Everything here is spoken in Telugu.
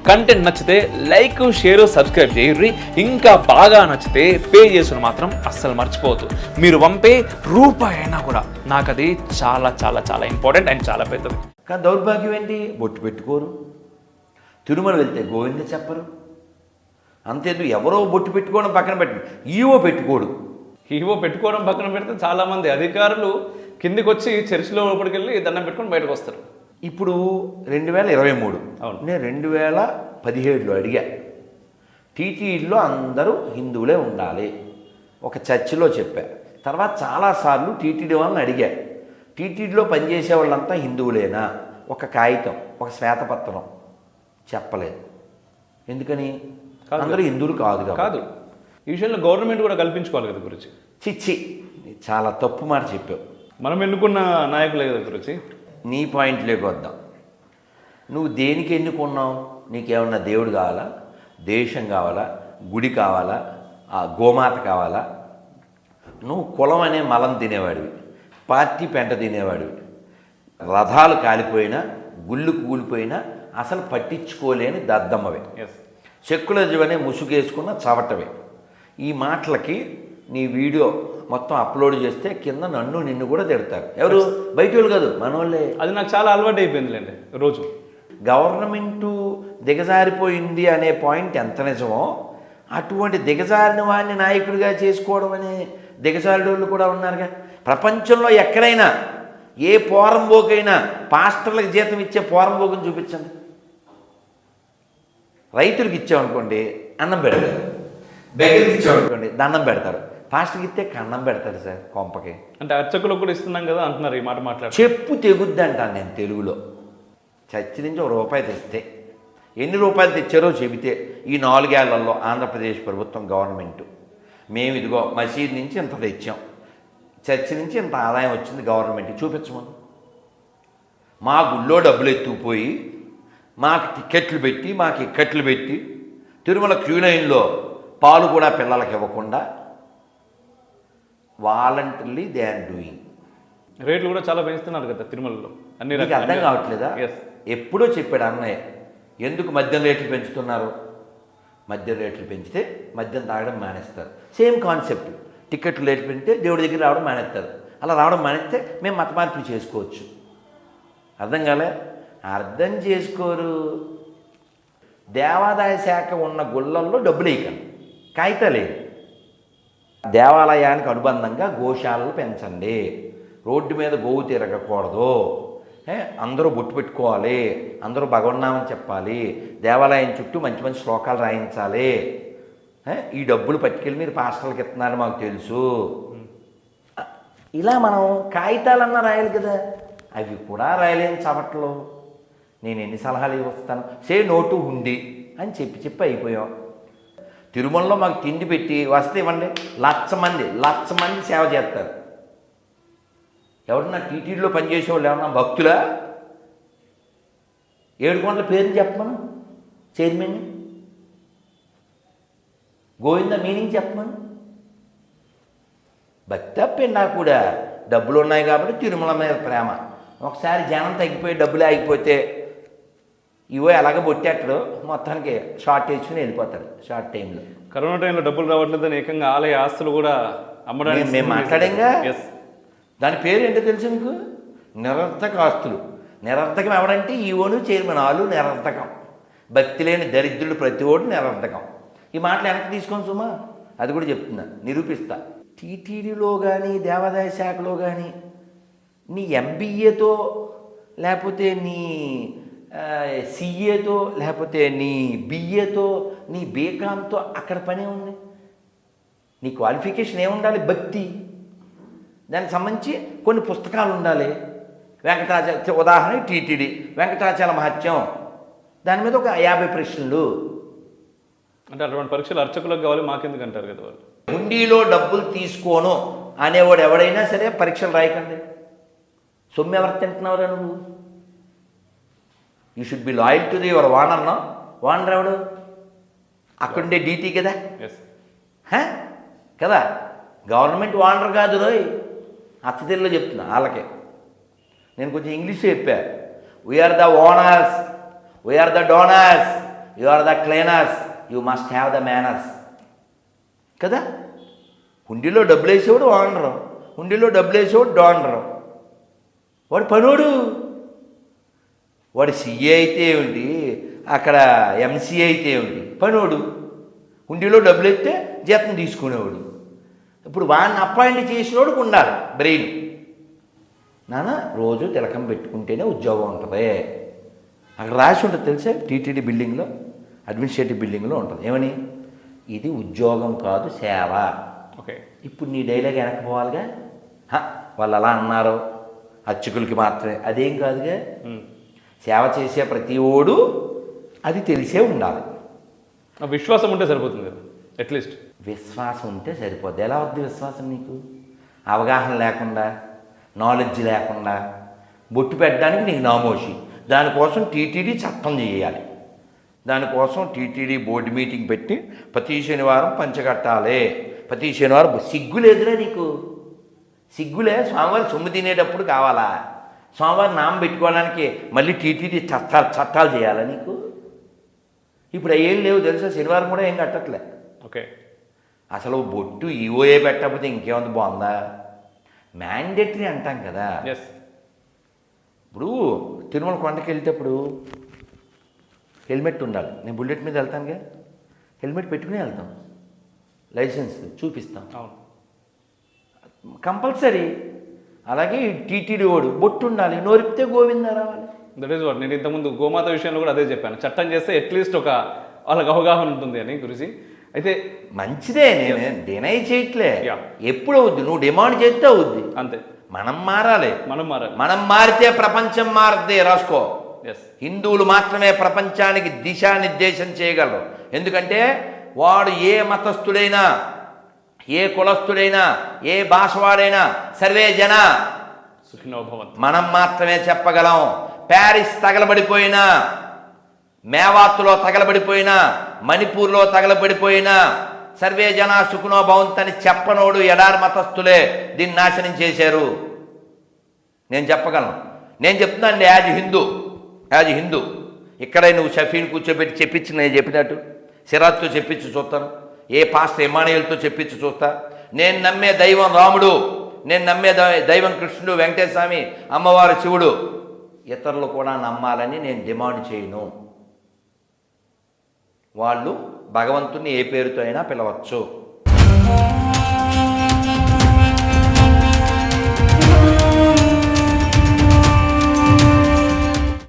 కంటెంట్ నచ్చితే లైక్ షేర్ సబ్స్క్రైబ్ చేయర్రి. ఇంకా బాగా నచ్చితే పే చేసుకుని మాత్రం అస్సలు మర్చిపోవద్దు. మీరు పంపే రూపాయి అయినా కూడా నాకు అది చాలా చాలా చాలా ఇంపార్టెంట్ అండ్ చాలా పెద్దది. కానీ దౌర్భాగ్యం ఏంటి? బొట్టు పెట్టుకోరు. తిరుమల వెళ్తే గోవింద చెప్పరు. అంతేందుకు ఎవరో బొట్టు పెట్టుకోవడం పక్కన పెట్టి ఈవో పెట్టుకోడు. ఈవో పెట్టుకోవడం పక్కన పెడితే చాలామంది అధికారులు కిందికి వచ్చి చర్చిలో లోపలికి వెళ్ళి దండం పెట్టుకొని బయటకు వస్తారు. ఇప్పుడు 2023 అవును. నేను 2017లో అడిగా, టీటీడీలో అందరూ హిందువులే ఉండాలి, ఒక చర్చిలో చెప్పా. తర్వాత చాలాసార్లు టీటీడీ వాళ్ళని అడిగా, టీటీడీలో పనిచేసే వాళ్ళంతా హిందువులేనా? ఒక కాగితం, ఒక శ్వేతపత్రం చెప్పలేదు. ఎందుకని? అందరూ హిందువులు కాదు. ఈ విషయంలో గవర్నమెంట్ కూడా కల్పించుకోవాలి కదా గురించి. చిచ్చి, చాలా తప్పు మాట చెప్పావు. మనం ఎన్నుకున్న నాయకులే కదా గురించి. నీ పాయింట్లోకి వద్దాం. నువ్వు దేనికి ఎన్నుకున్నావు? నీకేమన్నా దేవుడు కావాలా, దేశం కావాలా, గుడి కావాలా, ఆ గోమాత కావాలా? నువ్వు కులం అనే మలం తినేవాడివి, పార్టీ పెంట తినేవాడివి, రథాలు కాలిపోయినా గుళ్ళు కూలిపోయినా అసలు పట్టించుకోలేని దద్దమ్మవే, సెక్యులరిజం అనే ముసుగేసుకున్న చవటవే. ఈ మాటలకి నీ వీడియో మొత్తం అప్లోడ్ చేస్తే కింద నిన్ను కూడా తిడతారు. ఎవరు? బయట వాళ్ళు కాదు, మనోళ్ళే. అది నాకు చాలా అలవాటు అయిపోయిందిలేండి. రోజు గవర్నమెంటు దిగజారిపోయింది అనే పాయింట్ ఎంత నిజమో, అటువంటి దిగజారిన వాడిని నాయకుడిగా చేసుకోవడం అనే దిగజారుడు కూడా ఉన్నారుగా. ప్రపంచంలో ఎక్కడైనా ఏ పోరంబోకైనా పాస్టర్లకు జీతం ఇచ్చే పోరంబోకుని చూపించండి. రైతులకు ఇచ్చామనుకోండి అన్నం పెడతారు, బెగ్గరికి ఇచ్చామనుకోండి దండం పెడతారు, పాస్టర్కి ఇస్తే కన్నం పెడతారు సార్ కొంపకి. అంటే అర్చకులకు కూడా ఇస్తున్నాం కదా అంటున్నారు. ఈ మాట మాట్లాడు. చెప్పు తెగుద్ది అంటాను నేను తెలుగులో. చర్చి నుంచి ₹1 తెస్తే ఎన్ని రూపాయలు తెచ్చారో చెబితే ఈ 4 ఏళ్లలో ఆంధ్రప్రదేశ్ ప్రభుత్వం గవర్నమెంటు మేము ఇదిగో మసీద్ నుంచి ఇంత తెచ్చాం, చర్చి నుంచి ఇంత ఆదాయం వచ్చింది గవర్నమెంట్ చూపించమను. మా గుళ్ళో డబ్బులు ఎత్తుకుపోయి మాకు టికెట్లు పెట్టి మాకు ఇక్కట్లు పెట్టి తిరుమల క్యూ లైన్లో పాలు కూడా పిల్లలకు ఇవ్వకుండా వాలంటరీలీ దే ఆర్ డూయింగ్. రేట్లు కూడా చాలా పెంచుతున్నారు కదా తిరుమలలో. అన్ని నీకు అర్థం కావట్లేదా? ఎప్పుడో చెప్పాడు అన్నయ్య, ఎందుకు మద్యం రేట్లు పెంచుతున్నారు? మద్యం రేట్లు పెంచితే మద్యం తాగడం మానేస్తారు. Same concept. టికెట్లు రేట్లు పెంచితే దేవుడి దగ్గర రావడం మానేస్తారు. అలా రావడం మానేస్తే మేము మత మార్పు చేసుకోవచ్చు. అర్థం కాలే? అర్థం చేసుకోరు. దేవాదాయ శాఖ ఉన్న గుళ్ళల్లో డబ్బులు వేయకండి, కాగితాలేదు. దేవాలయానికి అనుబంధంగా గోశాలలు పెంచండి, రోడ్డు మీద గోవు తిరగకూడదు, అందరూ బొట్టు పెట్టుకోవాలి, అందరూ భగవన్నామని చెప్పాలి, దేవాలయం చుట్టూ మంచి మంచి శ్లోకాలు రాయించాలి. ఈ డబ్బులు పట్టుకెళ్ళి మీరు పాస్టర్లకు ఇస్తున్నారని మాకు తెలుసు. ఇలా మనం కాగితాలన్నా రాయాలి కదా, అవి కూడా రాయలేని చవట్లో నేను ఎన్ని సలహాలు ఇవ్వస్తాను? సే నోటు హుండి అని చెప్పి అయిపోయాం. తిరుమలలో మాకు తిండి పెట్టి వస్తే ఇవ్వండి, 1,00,000 మంది సేవ చేస్తారు. ఎవరన్నా టీటీడీలో పనిచేసేవాళ్ళు ఏమన్నా భక్తులా? 7 కోట్ల పేరుని చెప్పమను చైర్మన్, గోవింద మీనింగ్ చెప్పమను. భక్తి తప్పేనా కూడా? డబ్బులు ఉన్నాయి కాబట్టి తిరుమల మీద ప్రేమ. ఒకసారి జనం తగ్గిపోయి డబ్బులు ఆగిపోతే ఇవో ఎలాగ బొట్టేట్టడు, మొత్తానికి షార్ట్ వేసుకుని వెళ్ళిపోతాడు షార్ట్ టైంలో. కరోనా టైంలో డబ్బులు రావట్లేదని ఏకంగా ఆలయ ఆస్తులు కూడా అమ్మడానికి మేము మాట్లాడంగా. దాని పేరు ఏంటో తెలుసు మీకు? నిరర్థక ఆస్తులు. నిరర్థకం ఎవడంటే ఈవోను చైర్మన్, వాళ్ళు నిరర్థకం. భక్తి లేని దరిద్రుడు ప్రతి ఓడు నిరర్థకం. ఈ మాటలు వెనక్కి తీసుకొని సుమా, అది కూడా చెప్తున్నా, నిరూపిస్తా. టీటీడీలో కానీ దేవాదాయ శాఖలో కానీ నీ ఎంబీఏతో లేకపోతే నీ సిఏతో లేకపోతే నీ బిఏతో నీ బీకామ్తో అక్కడ పనే ఉంది. నీ క్వాలిఫికేషన్ ఏముండాలి? భక్తి. దానికి సంబంధించి కొన్ని పుస్తకాలు ఉండాలి. వెంకటాచల ఉదాహరణ టీటీడీ వెంకటాచల మహత్యం, దాని మీద ఒక 50 ప్రశ్నలు. అంటే అటువంటి పరీక్షలు అర్చకులకు కావాలి, మాకెందుకు అంటారు కదా వాళ్ళు. హుండీలో డబ్బులు తీసుకోను అనేవాడు ఎవడైనా సరే పరీక్షలు రాయకండి. సొమ్ము ఎవరు తింటున్నావురా నువ్వు? You should be loyal to the your ఓనర్నో. ఓనర్ ఎవడు? అక్కడుండే డీటీ కదా కదా, గవర్నమెంట్ ఓనర్ కాదు రోయ్. అచ్చతెల్లో చెప్తున్నా వాళ్ళకే. నేను కొంచెం ఇంగ్లీష్ చెప్పా. We are the owners, we are the donors, you are the cleaners, you must have the manners కదా. హుండీలో డబ్బులు వేసేవాడు ఓనరు, హుండీలో డబ్బులు వేసేవాడు డోనరు. వాడు పనోడు, వాడు సిఏ అయితే ఏమిటి, అక్కడ ఎంసీఏ అయితే ఏమిటి, పనోడు. హుండీలో డబ్బులు ఎత్తే జీతం తీసుకునేవాడు. ఇప్పుడు వాడిని అపాయింట్ చేసినోడికి ఉండాలి బ్రెయిన్. నాన్న రోజు తిలకం పెట్టుకుంటేనే ఉద్యోగం ఉంటుంది. అక్కడ రాసి ఉంటుంది తెలుసా, టీటీడీ బిల్డింగ్లో, అడ్మినిస్ట్రేటివ్ బిల్డింగ్లో ఉంటుంది. ఏమని? ఇది ఉద్యోగం కాదు, సేవ. ఓకే. ఇప్పుడు నీ డైలాగ్ వెనకపోవాలిగా. వాళ్ళు అలా అన్నారు, అర్చకులకి మాత్రమే, అదేం కాదుగా. సేవ చేసే ప్రతి ఓడు అది తెలిసే ఉండాలి. విశ్వాసం ఉంటే సరిపోతుంది కదా, అట్లీస్ట్ విశ్వాసం ఉంటే సరిపోద్ది. ఎలా వద్దు విశ్వాసం నీకు? అవగాహన లేకుండా, నాలెడ్జ్ లేకుండా బొట్టు పెట్టడానికి నీకు నామోషి. దానికోసం టీటీడీ చట్టం చేయాలి. దానికోసం టీటీడీ బోర్డు మీటింగ్ పెట్టి ప్రతి శనివారం పంచగట్టాలి. ప్రతి శనివారం సిగ్గు లేదురా నీకు? సిగ్గులే? స్వామివారి సొమ్ము తినేటప్పుడు కావాలా? స్వామివారి నామం పెట్టుకోవడానికి మళ్ళీ టీటీడీ చట్టాలు చేయాలా నీకు? ఇప్పుడు ఏం లేవు తెలుసా, శనివారం కూడా ఏం కట్టట్లే. ఓకే. అసలు బొట్టు ఈఓఏ పెట్టకపోతే ఇంకేముంది, బాగుందా? మ్యాండేటరీ అంటాం కదా. ఇప్పుడు తిరుమల కొండకి వెళ్ళేటప్పుడు హెల్మెట్ ఉండాలి. నేను బుల్లెట్ మీద వెళ్తానుగా, హెల్మెట్ పెట్టుకుని వెళ్తాం, లైసెన్స్ చూపిస్తాం, కంపల్సరీ. అలాగే టీటీడీ ఓడు బొట్టు ఉండాలి, నోరిపితే గోవిందా రావాలి. దట్ ఈస్ వాట్ నేను ఇంతకుముందు గోమాత విషయంలో కూడా అదే చెప్పాను. చట్టం చేస్తే అట్లీస్ట్ ఒక వాళ్ళకి అవగాహన ఉంటుంది అని గురించి. అయితే మంచిదే, నేను డినై చేయట్లే. ఎప్పుడు అవుద్ది? నువ్వు డిమాండ్ చేస్తే అవుద్ది, అంతే. మనం మారాలి. మనం మారితే ప్రపంచం మారుద్ది. రాసుకో. హిందువులు మాత్రమే ప్రపంచానికి దిశానిర్దేశం చేయగలరు. ఎందుకంటే వాడు ఏ మతస్థుడైనా, ఏ కులస్థుడైనా, ఏ భాషవాడైనా సర్వే జన సుఖినో భవంతు. మనం మాత్రమే చెప్పగలం. ప్యారిస్ తగలబడిపోయినా, మేవాత్తులో తగలబడిపోయినా, మణిపూర్లో తగలబడిపోయినా సర్వే జన సుఖినో భవంతు అని చెప్పనోడు ఎడారి మతస్థులే దీన్ని నాశనం చేశారు. నేను చెప్పగలను. నేను చెప్తున్నాను యాజ్ హిందూ. ఇక్కడే నువ్వు షఫీని కూర్చోబెట్టి చెప్పించి నేను చెప్పినట్టు సిరాజ్తో చెప్పించి చూస్తాను, ఏ పాస్టర్ ఇమానియల్తో చెప్పించి చూస్తా. నేను నమ్మే దైవం రాముడు, నేను నమ్మే దైవం కృష్ణుడు, వెంకటేశ్వర స్వామి, అమ్మవారు శివుడు. ఇతరులు కూడా నమ్మాలని నేను డిమాండ్ చేయను. వాళ్ళు భగవంతుని ఏ పేరుతో అయినా పిలవచ్చు.